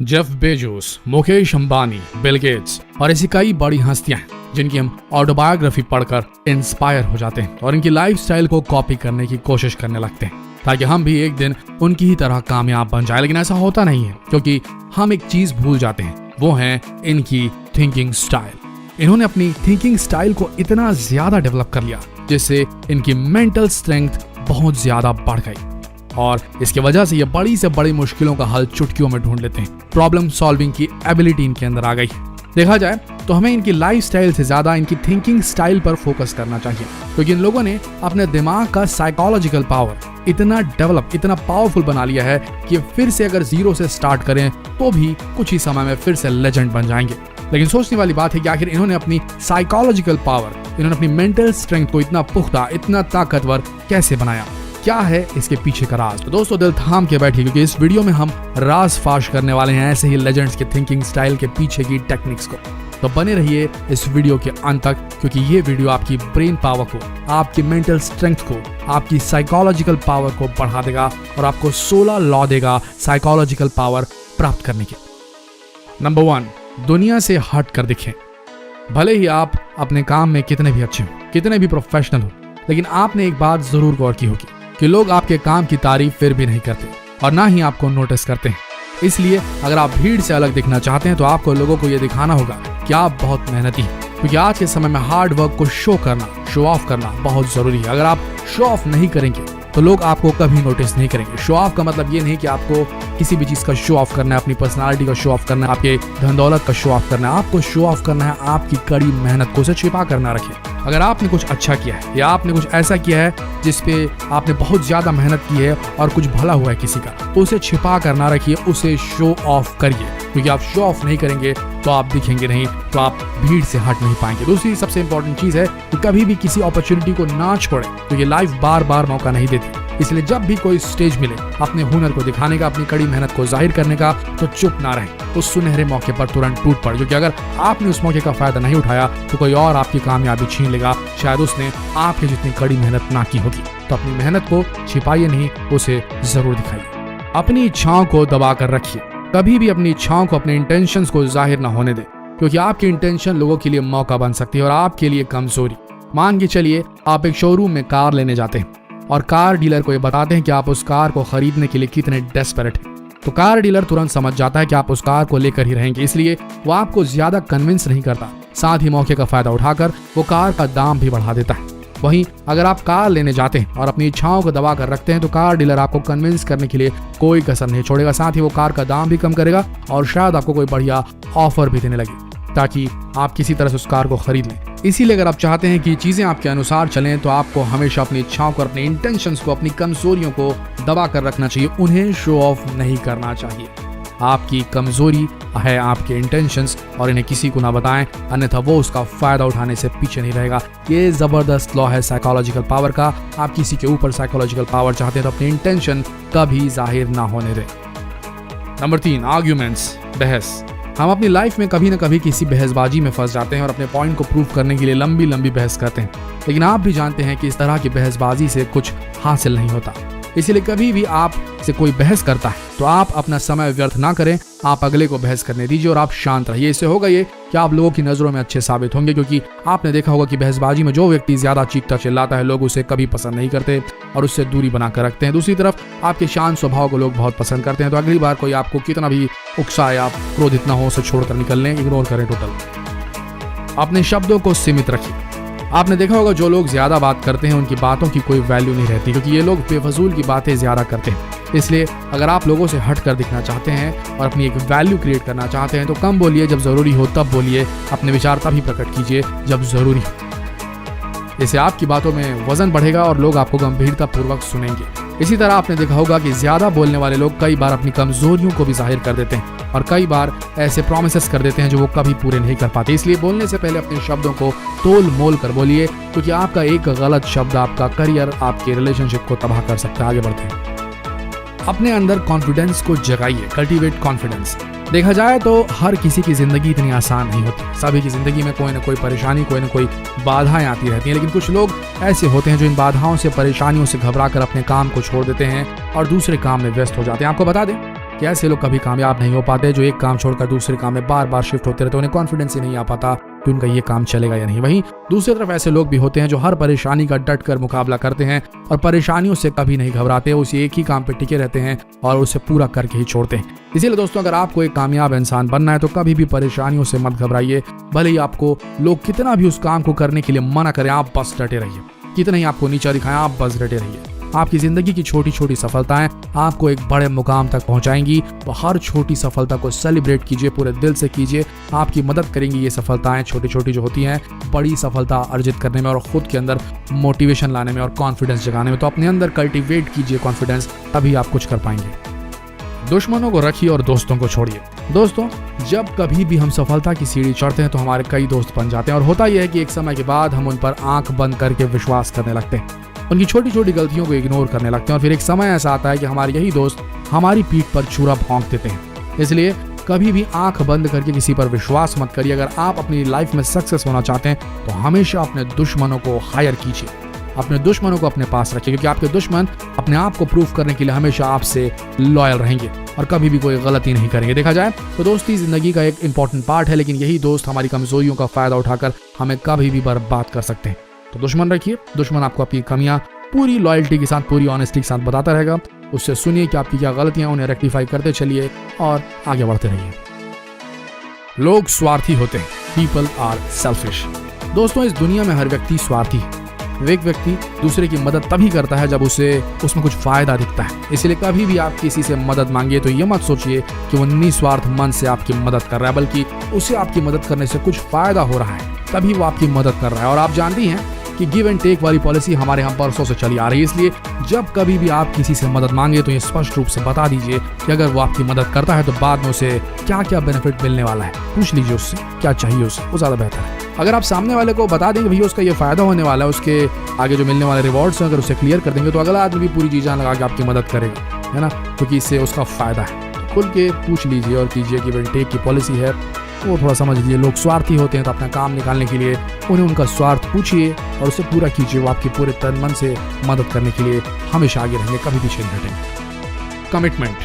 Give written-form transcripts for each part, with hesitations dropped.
Jeff Bezos, Mukesh Ambani, Bill Gates और ऐसी कई बड़ी हस्तियां हैं जिनकी हम ऑटोबायोग्राफी पढ़कर इंस्पायर हो जाते हैं और इनकी लाइफस्टाइल को कॉपी करने की कोशिश करने लगते हैं ताकि हम भी एक दिन उनकी ही तरह कामयाब बन जाए। लेकिन ऐसा होता नहीं है क्योंकि हम एक चीज भूल जाते हैं, वो है इनकी थिंकिंग स्टाइल। इन्होंने अपनी थिंकिंग स्टाइल को इतना ज्यादा डेवलप कर लिया जिससे इनकी मेंटल स्ट्रेंथ बहुत ज्यादा बढ़ गई और इसकी वजह से ये बड़ी से बड़ी मुश्किलों का हल चुटकियों में ढूंढ लेते हैं। प्रॉब्लम सॉल्विंग की एबिलिटी इनके अंदर आ गई। देखा जाए तो हमें इनकी लाइफस्टाइल से ज्यादा इनकी थिंकिंग स्टाइल पर फोकस करना चाहिए क्योंकि इन लोगों ने अपने दिमाग का साइकोलॉजिकल पावर इतना डेवलप, इतना पावरफुल बना लिया है कि फिर से अगर जीरो से स्टार्ट करें तो भी कुछ ही समय में फिर से लेजेंड बन जाएंगे। लेकिन सोचने वाली बात है कि आखिर इन्होंने अपनी साइकोलॉजिकल पावर, इन्होंने अपनी मेंटल स्ट्रेंथ को इतना पुख्ता, इतना ताकतवर कैसे बनाया? क्या है इसके पीछे का राज? तो दोस्तों दिल थाम के बैठिए क्योंकि इस वीडियो में हम राज फाश करने वाले हैं ऐसे ही लेजेंड्स के थिंकिंग स्टाइल के पीछे की टेक्निक्स को। तो बने रहिए इस वीडियो के अंत तक क्योंकि ये वीडियो आपकी ब्रेन पावर को, आपकी मेंटल स्ट्रेंथ को, आपकी साइकोलॉजिकल पावर को बढ़ा देगा और आपको 16 लॉ देगा साइकोलॉजिकल पावर प्राप्त करने के। नंबर 1, दुनिया से हट कर दिखें। भले ही आप अपने काम में कितने भी अच्छे हो, कितने भी प्रोफेशनल हो, लेकिन आपने एक बात जरूर गौर की होगी कि लोग आपके काम की तारीफ फिर भी नहीं करते और ना ही आपको नोटिस करते हैं। इसलिए अगर आप भीड़ से अलग दिखना चाहते हैं तो आपको लोगों को यह दिखाना होगा कि आप बहुत मेहनती हैं क्योंकि आज के समय में हार्ड वर्क को शो करना, शो ऑफ करना बहुत जरूरी है। अगर आप शो ऑफ नहीं करेंगे तो लोग आपको कभी नोटिस नहीं करेंगे। शो ऑफ का मतलब ये नहीं कि आपको किसी भी चीज का शो ऑफ करना है, अपनी पर्सनालिटी का शो ऑफ करना है, आपके धन दौलत का शो ऑफ करना है। आपको शो ऑफ करना है आपकी कड़ी मेहनत को, उसे छिपा कर ना रखें। अगर आपने कुछ अच्छा किया है या आपने कुछ ऐसा किया है जिसपे आपने बहुत ज्यादा मेहनत की है और कुछ भला हुआ है किसी का, तो उसे छिपा कर ना रखिए, उसे शो ऑफ करिए क्योंकि आप शो ऑफ नहीं करेंगे तो आप दिखेंगे नहीं, तो आप भीड़ से हट नहीं पाएंगे। दूसरी सबसे इंपॉर्टेंट चीज है कि कभी भी किसी अपॉर्चुनिटी को ना छोड़ें क्योंकि लाइफ बार बार मौका नहीं देती। इसलिए जब भी कोई स्टेज मिले अपने हुनर को दिखाने का, अपनी कड़ी मेहनत को जाहिर करने का, तो चुप ना रहें, उस सुनहरे मौके पर तुरंत टूट पड़े क्योंकि अगर आपने उस मौके का फायदा नहीं उठाया तो कोई और आपकी कामयाबी छीन लेगा। शायद उसने आपकी जितनी कड़ी मेहनत ना की होगी। तो अपनी मेहनत को छिपाइए नहीं, उसे जरूर दिखाइए। अपनी इच्छाओं को दबा कर रखिए। कभी भी अपनी इच्छाओं को, अपने इंटेंशंस को जाहिर ना होने दें क्योंकि आपकी इंटेंशन लोगों के लिए मौका बन सकती है और आपके लिए कमजोरी। मान के चलिए आप एक शोरूम में कार लेने जाते हैं और कार डीलर को ये बताते हैं कि आप उस कार को खरीदने के लिए कितने डेस्परेट हैं, तो कार डीलर तुरंत समझ जाता है कि आप उस कार को लेकर ही रहेंगे। इसलिए वो आपको ज्यादा कन्विंस नहीं करता, साथ ही मौके का फायदा उठाकर वो कार का दाम भी बढ़ा देता है। वहीं अगर आप कार लेने जाते हैं और अपनी इच्छाओं को दबा कर रखते हैं तो कार डीलर आपको कन्विंस करने के लिए कोई कसर नहीं छोड़ेगा, साथ ही वो कार का दाम भी कम करेगा और शायद आपको कोई बढ़िया ऑफर भी देने लगे ताकि आप किसी तरह से उस कार को खरीद लें। इसीलिए अगर आप चाहते हैं कि चीजें आपके अनुसार चलें तो आपको हमेशा अपनी इच्छाओं को, अपने इंटेंशंस को, अपनी कमजोरियों को दबा कर रखना चाहिए, उन्हें शो ऑफ नहीं करना चाहिए। आपकी कमजोरी है आपके इंटेंशंस और इन्हें किसी को ना बताएं, अन्यथा वो उसका फायदा उठाने से पीछे नहीं रहेगा। ये जबरदस्त लॉ है साइकोलॉजिकल पावर का। आप किसी के ऊपर साइकोलॉजिकल पावर चाहते हैं तो अपनी इंटेंशन कभी जाहिर ना होने दें। नंबर 3, आर्ग्यूमेंट्स, बहस। हम अपनी लाइफ में कभी ना कभी किसी बहसबाजी में फंस जाते हैं और अपने पॉइंट को प्रूव करने के लिए लंबी लंबी बहस करते हैं, लेकिन आप भी जानते हैं कि इस तरह की बहसबाजी से कुछ हासिल नहीं होता। इसलिए कभी भी आप से कोई बहस करता है तो आप अपना समय व्यर्थ ना करें, आप अगले को बहस करने दीजिए और आप शांत रहिए। इससे होगा ये कि आप लोगों की नजरों में अच्छे साबित होंगे क्योंकि आपने देखा होगा कि बहसबाजी में जो व्यक्ति ज्यादा चीखता चिल्लाता है लोग उसे कभी पसंद नहीं करते और उससे दूरी बनाकर रखते हैं। दूसरी तरफ आपके शांत स्वभाव को लोग बहुत पसंद करते हैं। तो अगली बार कोई आपको कितना भी उकसाए, आप क्रोधित ना हो, उसे छोड़कर निकल लें, इग्नोर करें टोटल। अपने शब्दों को सीमित रखिए। आपने देखा होगा जो लोग ज्यादा बात करते हैं उनकी बातों की कोई वैल्यू नहीं रहती क्योंकि ये लोग बेफजूल की बातें ज्यादा करते हैं। इसलिए अगर आप लोगों से हट कर दिखना चाहते हैं और अपनी एक वैल्यू क्रिएट करना चाहते हैं तो कम बोलिए, जब जरूरी हो तब बोलिए, अपने विचार तभी प्रकट कीजिए जब जरूरी हो। इससे आपकी बातों में वजन बढ़ेगा और लोग आपको गंभीरता पूर्वक सुनेंगे। इसी तरह आपने देखा होगा कि ज्यादा बोलने वाले लोग कई बार अपनी कमजोरियों को भी जाहिर कर देते हैं और कई बार ऐसे प्रॉमिसेस कर देते हैं जो वो कभी पूरे नहीं कर पाते। इसलिए बोलने से पहले अपने शब्दों को तोल मोल कर बोलिए क्योंकि आपका एक गलत शब्द आपका करियर, आपके रिलेशनशिप को तबाह कर सकता है। आगे बढ़ते हैं। अपने अंदर कॉन्फिडेंस को जगाइए, कल्टीवेट कॉन्फिडेंस। देखा जाए तो हर किसी की जिंदगी इतनी आसान नहीं होती। सभी की जिंदगी में कोई ना कोई परेशानी, कोई ना कोई बाधाएं आती रहती हैं, लेकिन कुछ लोग ऐसे होते हैं जो इन बाधाओं से, परेशानियों से घबराकर अपने काम को छोड़ देते हैं और दूसरे काम में व्यस्त हो जाते हैं। आपको बता दें कि ऐसे लोग कभी कामयाब नहीं हो पाते जो एक काम छोड़कर दूसरे काम में बार बार शिफ्ट होते रहते, उन्हें कॉन्फिडेंस ही नहीं आ पाता कि उनका ये काम चलेगा या नहीं। वहीं दूसरी तरफ ऐसे लोग भी होते हैं जो हर परेशानी का डट कर मुकाबला करते हैं और परेशानियों से कभी नहीं घबराते, उसी एक ही काम पे टिके रहते हैं और उसे पूरा करके ही छोड़ते हैं। इसीलिए दोस्तों, अगर आपको एक कामयाब इंसान बनना है तो कभी भी परेशानियों से मत घबराइए। भले ही आपको लोग कितना भी उस काम को करने के लिए मना करें, आप बस डटे रहिए। कितना ही आपको नीचा दिखाएं, आप बस डटे रहिए। आपकी जिंदगी की छोटी छोटी सफलताएं आपको एक बड़े मुकाम तक पहुंचाएंगी। तो हर छोटी सफलता को सेलिब्रेट कीजिए, पूरे दिल से कीजिए। आपकी मदद करेंगी ये सफलताएं छोटी छोटी जो होती हैं बड़ी सफलता अर्जित करने में और खुद के अंदर मोटिवेशन लाने में और कॉन्फिडेंस जगाने में। तो अपने अंदर कल्टीवेट कीजिए कॉन्फिडेंस, तभी आप कुछ कर पाएंगे। दुश्मनों को रखिए और दोस्तों को छोड़िए। दोस्तों, जब कभी भी हम सफलता की सीढ़ी चढ़ते हैं तो हमारे कई दोस्त बन जाते हैं और होता यह है कि एक समय के बाद हम उन पर आंख बंद करके विश्वास करने लगते हैं, उनकी छोटी छोटी गलतियों को इग्नोर करने लगते हैं और फिर एक समय ऐसा आता है कि हमारे यही दोस्त हमारी पीठ पर छुरा भोंक देते हैं। इसलिए कभी भी आंख बंद करके किसी पर विश्वास मत करिए। अगर आप अपनी लाइफ में सक्सेस होना चाहते हैं तो हमेशा अपने दुश्मनों को हायर कीजिए, अपने दुश्मनों को अपने पास रखिए, क्योंकि आपके दुश्मन अपने आप को प्रूव करने के लिए हमेशा आपसे लॉयल रहेंगे और कभी भी कोई गलती नहीं करेंगे। देखा जाए तो दोस्ती जिंदगी का एक इंपॉर्टेंट पार्ट है, लेकिन यही दोस्त हमारी कमजोरियों का फायदा उठाकर हमें कभी भी बर्बाद कर सकते हैं। तो दुश्मन रखिए, दुश्मन आपको अपनी कमियां पूरी लॉयल्टी के साथ, पूरी ऑनेस्टी के साथ बताता रहेगा। उससे सुनिए कि आपकी क्या गलतियां, उन्हें रेक्टिफाई करते चलिए और आगे बढ़ते रहिए। लोग स्वार्थी होते हैं, पीपल आर सेल्फिश। दोस्तों, इस दुनिया में हर व्यक्ति स्वार्थी है। एक व्यक्ति दूसरे की मदद तभी करता है जब उसे उसमें कुछ फायदा दिखता है। इसलिए कभी भी आप किसी से मदद मांगिए तो ये मत सोचिए कि वो निस्वार्थ मन से आपकी मदद कर रहा है, बल्कि उसे आपकी मदद करने से कुछ फायदा हो रहा है, तभी वो आपकी मदद कर रहा है। और आप जानती हैं कि गिव एंड टेक वाली पॉलिसी हमारे यहाँ बरसों से चली आ रही है। इसलिए जब कभी भी आप किसी से मदद मांगे तो ये स्पष्ट रूप से बता दीजिए कि अगर वो आपकी मदद करता है तो बाद में उसे क्या क्या बेनिफिट मिलने वाला है। पूछ लीजिए उससे क्या चाहिए उसे, वो ज्यादा बेहतर है। अगर आप सामने वाले को बता देंगे भैया उसका ये फायदा होने वाला है, उसके आगे जो मिलने वाले रिवॉर्ड्स हैं अगर उसे क्लियर कर देंगे तो अगला आदमी भी पूरी चीज़ें लगा के आपकी मदद करेगा, है ना, क्योंकि इससे उसका फायदा है। तो खुल के पूछ लीजिए और कीजिए। गिव एंड टेक की पॉलिसी है वो थोड़ा समझ लीजिए। लोग स्वार्थी होते हैं तो अपना काम निकालने के लिए उन्हें उनका स्वार्थ पूछिए और उसे पूरा कीजिए। वो आपकी पूरे तन मन से मदद करने के लिए हमेशा आगे रहेंगे, कभी पीछे नहीं हटेंगे। कमिटमेंट,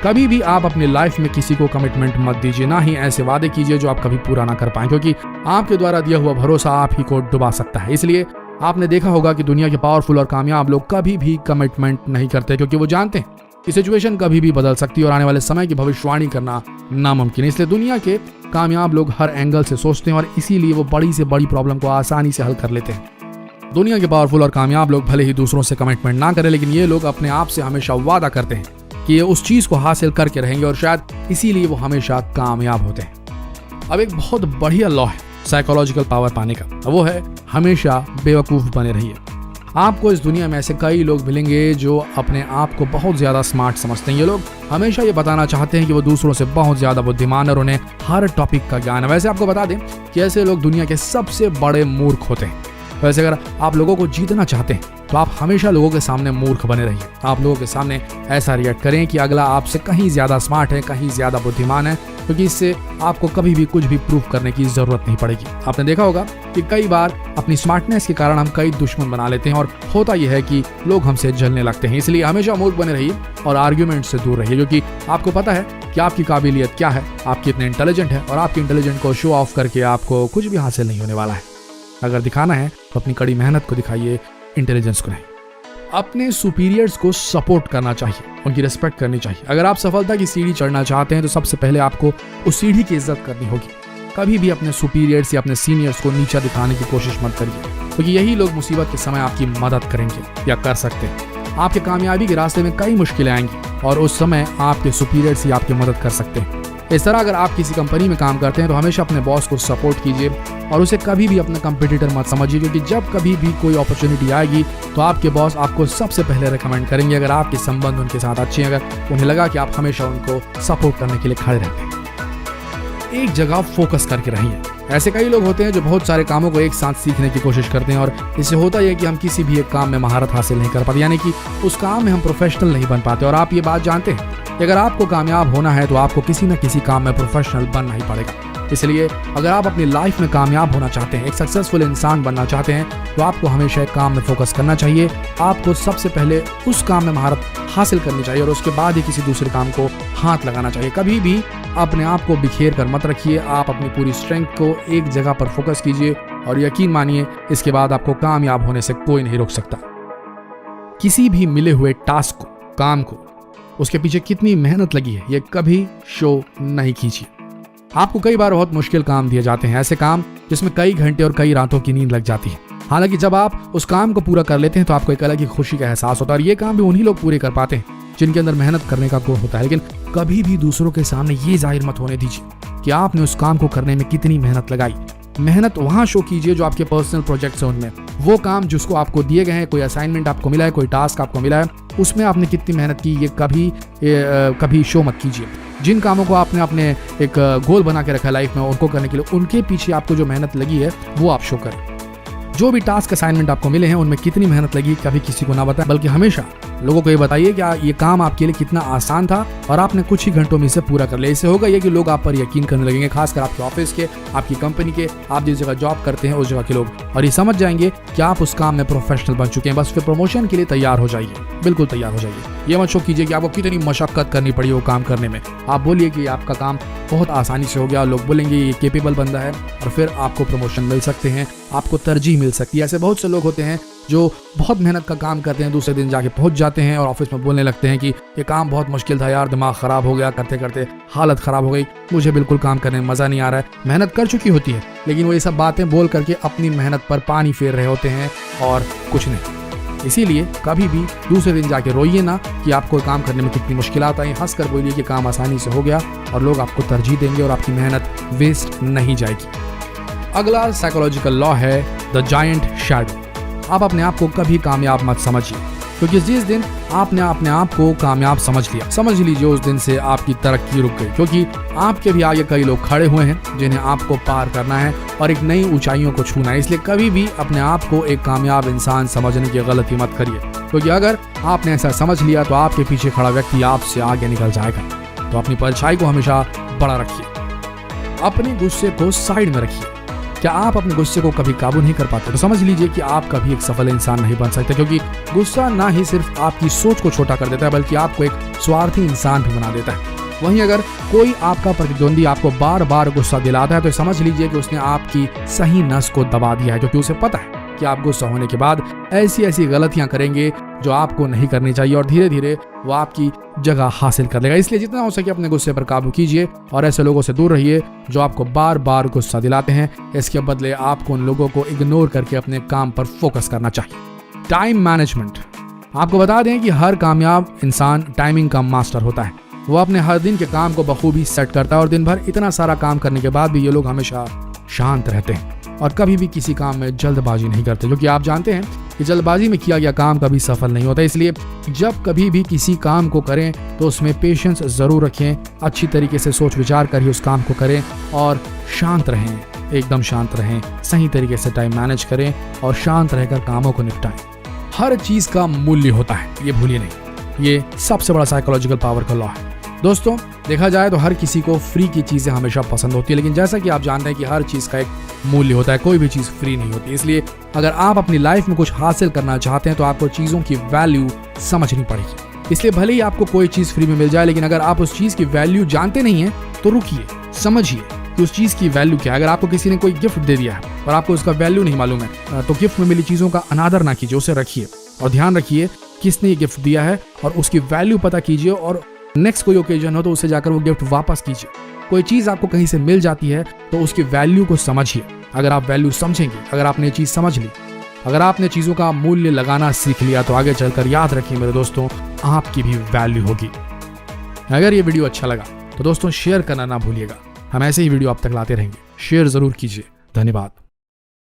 कभी भी आप अपनी लाइफ में किसी को कमिटमेंट मत दीजिए, ना ही ऐसे वादे कीजिए जो आप कभी पूरा ना कर पाए, क्योंकि आपके द्वारा दिया हुआ भरोसा आप ही को डुबा सकता है। इसलिए आपने देखा होगा कि दुनिया के पावरफुल और कामयाब लोग कभी भी कमिटमेंट नहीं करते, क्योंकि वो जानते हैं कि सिचुएशन कभी भी बदल सकती है और आने वाले समय की भविष्यवाणी करना नामुमकिन है। इसलिए दुनिया के कामयाब लोग हर एंगल से सोचते हैं और इसीलिए वो बड़ी से बड़ी प्रॉब्लम को आसानी से हल कर लेते हैं। दुनिया के पावरफुल और कामयाब लोग भले ही दूसरों से कमिटमेंट ना करें, लेकिन ये लोग अपने आप से हमेशा वादा करते हैं कि ये उस चीज को हासिल करके रहेंगे और शायद इसीलिए वो हमेशा कामयाब होते हैं। अब एक बहुत बढ़िया लॉ है साइकोलॉजिकल पावर पाने का, वो है हमेशा बेवकूफ बने रहिए। आपको इस दुनिया में ऐसे कई लोग मिलेंगे जो अपने आप को बहुत ज्यादा स्मार्ट समझते हैं। ये लोग हमेशा ये बताना चाहते हैं कि वो दूसरों से बहुत ज्यादा बुद्धिमान और उन्हें हर टॉपिक का ज्ञान है। वैसे आपको बता दें कि ऐसे लोग दुनिया के सबसे बड़े मूर्ख होते हैं। वैसे अगर आप लोगों को जीतना चाहते हैं तो आप हमेशा लोगों के सामने मूर्ख बने रहिए। आप लोगों के सामने ऐसा रिएक्ट करें कि अगला आपसे कहीं ज्यादा स्मार्ट है, कहीं ज्यादा बुद्धिमान है, क्योंकि इससे आपको कभी भी कुछ भी प्रूव करने की जरूरत नहीं पड़ेगी। आपने देखा होगा कि कई बार अपनी स्मार्टनेस के कारण हम कई दुश्मन बना लेते हैं और होता यह है कि लोग हमसे जलने लगते हैं। इसलिए हमेशा मूर्ख बने रहिए और आर्ग्यूमेंट से दूर रहिए, क्योंकि आपको पता है कि आपकी काबिलियत क्या है, आप कितने इंटेलिजेंट है और आपकी इंटेलिजेंट को शो ऑफ करके आपको कुछ भी हासिल नहीं होने वाला है। अगर दिखाना है तो अपनी कड़ी मेहनत को दिखाइए, इंटेलिजेंस को नहीं। अपने सुपीरियर्स को सपोर्ट करना चाहिए, उनकी रिस्पेक्ट करनी चाहिए। अगर आप सफलता की सीढ़ी चढ़ना चाहते हैं तो सबसे पहले आपको उस सीढ़ी की इज्जत करनी होगी। कभी भी अपने सुपीरियर्स या अपने सीनियर्स को नीचा दिखाने की कोशिश मत करिए, क्योंकि यही लोग मुसीबत के समय आपकी मदद करेंगे या कर सकते हैं। आपके कामयाबी के रास्ते में कई मुश्किलें आएंगी और उस समय आपके सुपीरियर्स ही आपकी मदद कर सकते हैं। इस तरह अगर आप किसी कंपनी में काम करते हैं तो हमेशा अपने बॉस को सपोर्ट कीजिए और उसे कभी भी अपना कंपटीटर मत समझिए, क्योंकि जब कभी भी कोई अपॉर्चुनिटी आएगी तो आपके बॉस आपको सबसे पहले रेकमेंड करेंगे, अगर आपके संबंध उनके साथ अच्छे हैं, अगर उन्हें लगा कि आप हमेशा उनको सपोर्ट करने के लिए खड़े रहते हैं। एक जगह फोकस करके रहिए। ऐसे कई लोग होते हैं जो बहुत सारे कामों को एक साथ सीखने की कोशिश करते हैं और इससे होता यह है कि हम किसी भी एक काम में महारत हासिल नहीं कर पाते, यानी कि उस काम में हम प्रोफेशनल नहीं बन पाते। और आप ये बात जानते हैं, कि अगर आपको कामयाब होना है तो आपको किसी न किसी काम में प्रोफेशनल बनना ही पड़ेगा। इसलिए अगर आप अपनी लाइफ में कामयाब होना चाहते हैं, एक सक्सेसफुल इंसान बनना चाहते हैं, तो आपको हमेशा एक काम में फोकस करना चाहिए। आपको सबसे पहले उस काम में महारत हासिल करनी चाहिए और उसके बाद ही किसी दूसरे काम को हाथ लगाना चाहिए। कभी भी अपने आप को बिखेर कर मत रखिए। आप अपनी पूरी स्ट्रेंथ को एक जगह पर फोकस कीजिए और यकीन मानिए इसके बाद आपको कामयाब होने से कोई नहीं रोक सकता। किसी भी मिले हुए टास्क को, काम को, उसके पीछे कितनी मेहनत लगी है ये कभी शो नहीं कीजिए। आपको कई बार बहुत मुश्किल काम दिए जाते हैं, ऐसे काम जिसमें कई घंटे और कई रातों की नींद लग जाती है। हालांकि जब आप उस काम को पूरा कर लेते हैं तो आपको एक अलग ही खुशी का एहसास होता है और ये काम भी उन्हीं लोग पूरे कर पाते हैं जिनके अंदर मेहनत करने का गुण होता है। लेकिन कभी भी दूसरों के सामने ये जाहिर मत होने दीजिए कि आपने उस काम को करने में कितनी मेहनत लगाई। मेहनत वहां शो कीजिए जो आपके पर्सनल प्रोजेक्ट्स हैं उनमें। वो काम जिसको आपको दिए गए हैं, कोई असाइनमेंट आपको मिला है, कोई टास्क आपको मिला है, उसमें आपने कितनी मेहनत की ये कभी शो मत कीजिए। जिन कामों को आपने अपने एक गोल बना के रखा है लाइफ में उनको करने के लिए, उनके पीछे आपको जो मेहनत लगी है वो आप शो करें। जो भी टास्क असाइनमेंट आपको मिले हैं उनमें कितनी मेहनत लगी कभी किसी को ना बताएं, बल्कि हमेशा लोगों को ये बताइए कि ये काम आपके लिए कितना आसान था और आपने कुछ ही घंटों में इसे पूरा कर लिया। इससे होगा ये कि लोग आप पर यकीन करने लगेंगे, खासकर आपके ऑफिस के, आपकी कंपनी के, आप जिस जगह जॉब करते हैं उस जगह के लोग, और ये समझ जाएंगे कि आप उस काम में प्रोफेशनल बन चुके हैं। बस फिर प्रमोशन के लिए तैयार हो जाइए, बिल्कुल तैयार हो जाइए। ये मत शो कीजिए कि आपको कितनी मशक्कत करनी पड़ी वो काम करने में। आप बोलिए कि आपका काम बहुत आसानी से हो गया, लोग बोलेंगे ये केपेबल बंदा है और फिर आपको प्रमोशन मिल सकते हैं, आपको तरजीह मिल सकती है। ऐसे बहुत से लोग होते हैं जो बहुत मेहनत का काम करते हैं, दूसरे दिन जाके पहुंच जाते हैं और ऑफिस में बोलने लगते हैं कि ये काम बहुत मुश्किल था यार, दिमाग खराब हो गया, करते करते हालत खराब हो गई, मुझे बिल्कुल काम करने में मजा नहीं आ रहा है। मेहनत कर चुकी होती है लेकिन वो ये सब बातें बोल करके अपनी मेहनत पर पानी फेर रहे होते हैं और कुछ नहीं। इसीलिए कभी भी दूसरे दिन जाके रोइए ना कि आपको काम करने में कितनी मुश्किलात आई, हंस कर बोलिए कि काम आसानी से हो गया और लोग आपको तरजीह देंगे और आपकी मेहनत वेस्ट नहीं जाएगी। अगला साइकोलॉजिकल लॉ है द जायंट शैडो। आप अपने आप को कभी कामयाब मत समझिए, क्योंकि जिस दिन आपने अपने आप को कामयाब समझ लिया, समझ लीजिए उस दिन से आपकी तरक्की रुक गई, क्योंकि आपके भी आगे कई लोग खड़े हुए हैं जिन्हें आपको पार करना है और एक नई ऊंचाइयों को छूना है। इसलिए कभी भी अपने आप को एक कामयाब इंसान समझने की गलती मत करिए, क्योंकि अगर आपने ऐसा समझ लिया तो आपके पीछे खड़ा व्यक्ति आपसे आगे निकल जाएगा। तो अपनी परछाई को हमेशा बड़ा रखिए, अपने गुस्से को साइड में रखिए। क्या आप अपने गुस्से को कभी काबू नहीं कर पाते तो समझ लीजिए कि आप कभी एक सफल इंसान नहीं बन सकते, क्योंकि गुस्सा ना ही सिर्फ आपकी सोच को छोटा कर देता है बल्कि आपको एक स्वार्थी इंसान भी बना देता है। वहीं अगर कोई आपका प्रतिद्वंदी आपको बार बार गुस्सा दिलाता है तो समझ लीजिए कि उसने आपकी सही नस को दबा दिया है, क्योंकि उसे पता है कि आप गुस्सा होने के बाद ऐसी गलतियां करेंगे जो आपको नहीं करनी चाहिए और धीरे धीरे वो आपकी जगह हासिल कर लेगा। इसलिए जितना हो सके अपने गुस्से पर काबू कीजिए और ऐसे लोगों से दूर रहिए जो आपको बार बार गुस्सा दिलाते हैं। इसके बदले आपको उन लोगों को इग्नोर करके अपने काम पर फोकस करना चाहिए। Time management. आपको बता दें कि हर कामयाब इंसान टाइमिंग का मास्टर होता है। वो अपने हर दिन के काम को बखूबी सेट करता है और दिन भर इतना सारा काम करने के बाद भी ये लोग हमेशा शांत रहते हैं और कभी भी किसी काम में जल्दबाजी नहीं करते, क्योंकि आप जानते हैं कि जल्दबाजी में किया गया काम कभी सफल नहीं होता। इसलिए जब कभी भी किसी काम को करें तो उसमें पेशेंस जरूर रखें, अच्छी तरीके से सोच विचार कर ही उस काम को करें और शांत रहें, एकदम शांत रहें, सही तरीके से टाइम मैनेज करें और शांत रहकर कामों को निपटाएं। हर चीज का मूल्य होता है, ये भूलिए नहीं। ये सबसे बड़ा साइकोलॉजिकल पावर का लॉ है। दोस्तों, देखा जाए तो हर किसी को फ्री की चीजें हमेशा पसंद होती है, लेकिन जैसा कि आप जानते हैं कि हर चीज का एक मूल्य होता है, कोई भी चीज फ्री नहीं होती। इसलिए अगर आप अपनी लाइफ में कुछ हासिल करना चाहते हैं तो आपको चीजों की वैल्यू समझनी पड़ेगी। इसलिए भले ही आपको कोई चीज फ्री में मिल जाए, लेकिन अगर आप उस चीज की वैल्यू जानते नहीं है तो रुकिए, समझिए कि उस चीज की वैल्यू क्या है। अगर आपको किसी ने कोई गिफ्ट दे दिया है और आपको उसका वैल्यू नहीं मालूम है तो गिफ्ट में मिली चीजों का अनादर ना कीजिए, उसे रखिए और ध्यान रखिए किसने ये गिफ्ट दिया है और उसकी वैल्यू पता कीजिए और नेक्स्ट कोई ओकेजन हो तो उसे जाकर वो गिफ्ट वापस कीजिए। कोई चीज आपको कहीं से मिल जाती है तो उसकी वैल्यू को समझिए। अगर आप वैल्यू समझेंगे, अगर आपने चीज समझ ली, अगर आपने चीजों का मूल्य लगाना सीख लिया तो आगे चलकर याद रखिए मेरे दोस्तों, आपकी भी वैल्यू होगी। अगर ये वीडियो अच्छा लगा तो दोस्तों शेयर करना ना भूलिएगा। हम ऐसे ही वीडियो आप तक लाते रहेंगे, शेयर जरूर कीजिए। धन्यवाद।